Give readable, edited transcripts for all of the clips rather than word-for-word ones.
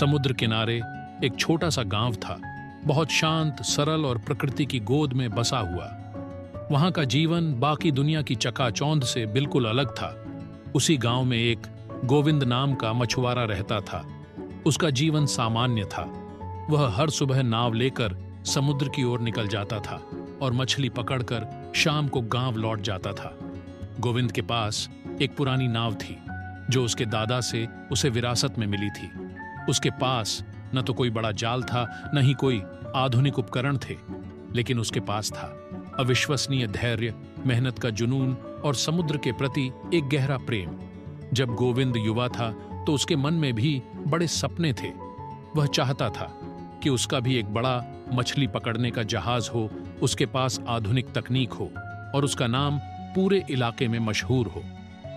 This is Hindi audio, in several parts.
समुद्र किनारे एक छोटा सा गांव था, बहुत शांत, सरल और प्रकृति की गोद में बसा हुआ। वहां का जीवन बाकी दुनिया की चकाचौंध से बिल्कुल अलग था। उसी गांव में एक गोविंद नाम का मछुआरा रहता था। उसका जीवन सामान्य था। वह हर सुबह नाव लेकर समुद्र की ओर निकल जाता था और मछली पकड़कर शाम को गांव लौट जाता था। गोविंद के पास एक पुरानी नाव थी जो उसके दादा से उसे विरासत में मिली थी। उसके पास न तो कोई बड़ा जाल था, न ही कोई आधुनिक उपकरण थे, लेकिन उसके पास था अविश्वसनीय धैर्य, मेहनत का जुनून और समुद्र के प्रति एक गहरा प्रेम। जब गोविंद युवा था तो उसके मन में भी बड़े सपने थे। वह चाहता था कि उसका भी एक बड़ा मछली पकड़ने का जहाज हो, उसके पास आधुनिक तकनीक हो और उसका नाम पूरे इलाके में मशहूर हो।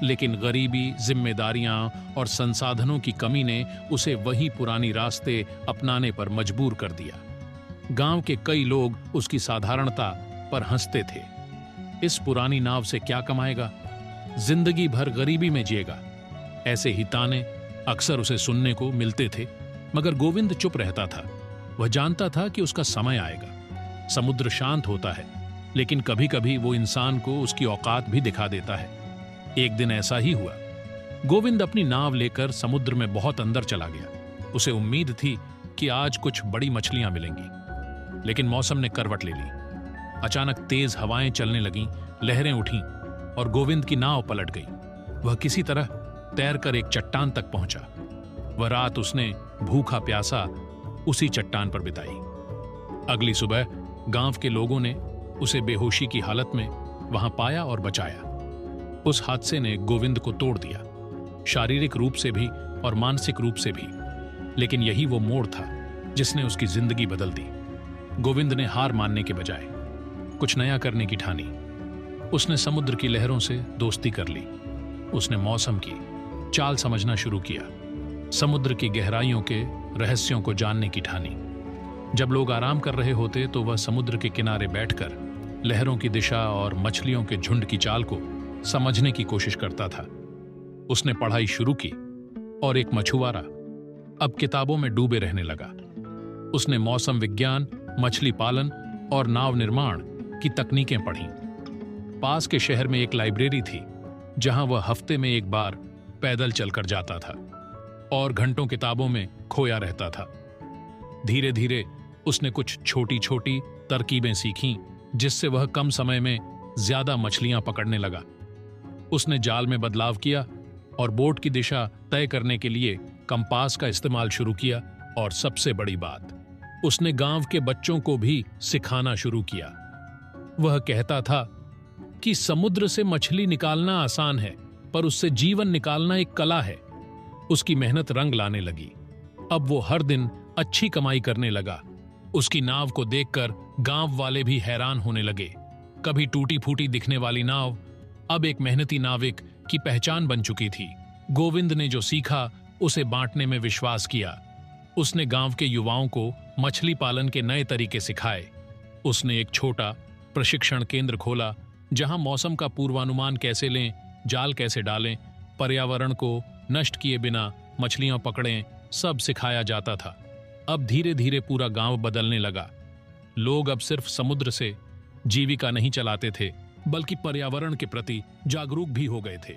लेकिन गरीबी, जिम्मेदारियां और संसाधनों की कमी ने उसे वही पुरानी रास्ते अपनाने पर मजबूर कर दिया। गांव के कई लोग उसकी साधारणता पर हंसते थे। इस पुरानी नाव से क्या कमाएगा, जिंदगी भर गरीबी में जिएगा, ऐसे ही ताने अक्सर उसे सुनने को मिलते थे। मगर गोविंद चुप रहता था। वह जानता था कि उसका समय आएगा। समुद्र शांत होता है, लेकिन कभी कभी वो इंसान को उसकी औकात भी दिखा देता है। एक दिन ऐसा ही हुआ। गोविंद अपनी नाव लेकर समुद्र में बहुत अंदर चला गया। उसे उम्मीद थी कि आज कुछ बड़ी मछलियां मिलेंगी, लेकिन मौसम ने करवट ले ली। अचानक तेज हवाएं चलने लगीं, लहरें उठीं और गोविंद की नाव पलट गई। वह किसी तरह तैरकर एक चट्टान तक पहुंचा। वह रात उसने भूखा प्यासा उसी चट्टान पर बिताई। अगली सुबह गांव के लोगों ने उसे बेहोशी की हालत में वहां पाया और बचाया। उस हादसे ने गोविंद को तोड़ दिया, शारीरिक रूप से भी और मानसिक रूप से भी। लेकिन यही वो मोड़ था जिसने उसकी जिंदगी बदल दी। गोविंद ने हार मानने के बजाय कुछ नया करने की ठानी। उसने समुद्र की लहरों से दोस्ती कर ली। उसने मौसम की चाल समझना शुरू किया, समुद्र की गहराइयों के रहस्यों को जानने की ठानी। जब लोग आराम कर रहे होते तो वह समुद्र के किनारे बैठकर लहरों की दिशा और मछलियों के झुंड की चाल को समझने की कोशिश करता था। उसने पढ़ाई शुरू की और एक मछुआरा अब किताबों में डूबे रहने लगा। उसने मौसम विज्ञान, मछली पालन और नाव निर्माण की तकनीकें पढ़ीं। पास के शहर में एक लाइब्रेरी थी जहां वह हफ्ते में एक बार पैदल चलकर जाता था और घंटों किताबों में खोया रहता था। धीरे धीरे उसने कुछ छोटी छोटी तरकीबें सीखीं जिससे वह कम समय में ज्यादा मछलियां पकड़ने लगा। उसने जाल में बदलाव किया और बोट की दिशा तय करने के लिए कंपास का इस्तेमाल शुरू किया। और सबसे बड़ी बात, उसने गांव के बच्चों को भी सिखाना शुरू किया। वह कहता था कि समुद्र से मछली निकालना आसान है, पर उससे जीवन निकालना एक कला है। उसकी मेहनत रंग लाने लगी। अब वो हर दिन अच्छी कमाई करने लगा। उसकी नाव को देखकर गांव वाले भी हैरान होने लगे। कभी टूटी फूटी दिखने वाली नाव अब एक मेहनती नाविक की पहचान बन चुकी थी। गोविंद ने जो सीखा उसे बांटने में विश्वास किया। उसने गांव के युवाओं को मछली पालन के नए तरीके सिखाए। उसने एक छोटा प्रशिक्षण केंद्र खोला जहां मौसम का पूर्वानुमान कैसे लें, जाल कैसे डालें, पर्यावरण को नष्ट किए बिना मछलियां पकड़ें, सब सिखाया जाता था। अब धीरे धीरे पूरा गांव बदलने लगा। लोग अब सिर्फ समुद्र से जीविका नहीं चलाते थे, बल्कि पर्यावरण के प्रति जागरूक भी हो गए थे।